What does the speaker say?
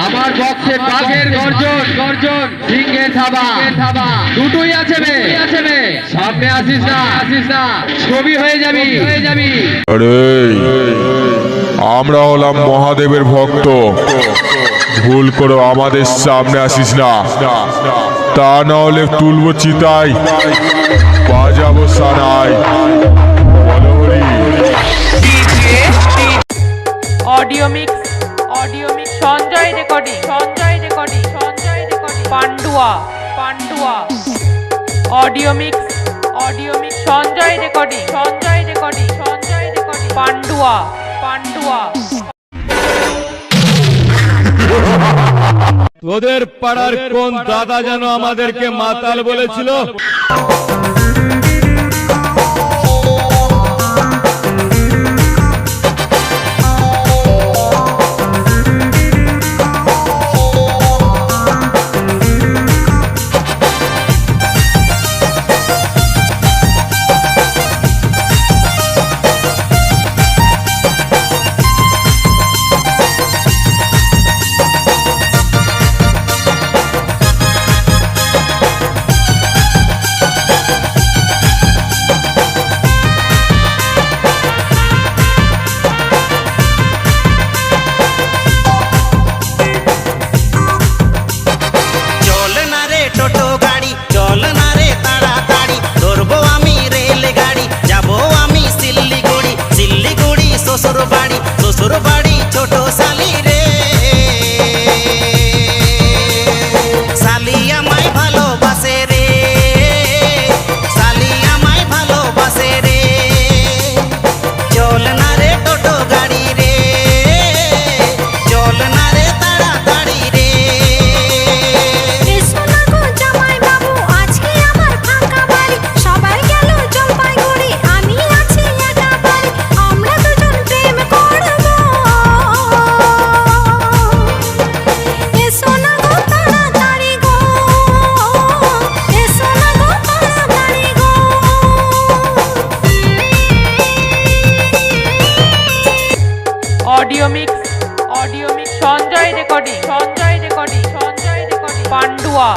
আমার বক্সে বাঘের গর্জন গর্জন, সিংহের থাবা দুটোই আছে বে। সামনে আসিস না, ছবি হয়ে যাবি। আরে আমরা হলাম মহাদেবের ভক্ত, ভুল করে আমাদের সামনে আসিস না, তা না হলে তুলবো চিতায়, বাজাবো সানাই। বলো Hari. Audio mix Sanjay recording Pandua audio mix Sanjay recording Pandua. তোদের পাড়ার কোন দাদা যেন আমাদেরকে মাতাল বলেছিল? শ্বশুর বাড়ি ছোট শালি রে, শালি আমায় ভালোবাসে রে, শালি আমায় ভালোবাসে রে। চল না রে টোটো গাড়ি রে, চল না রে তাড়াতাড়ি রে। Audio mix Sanjay recording Pandua.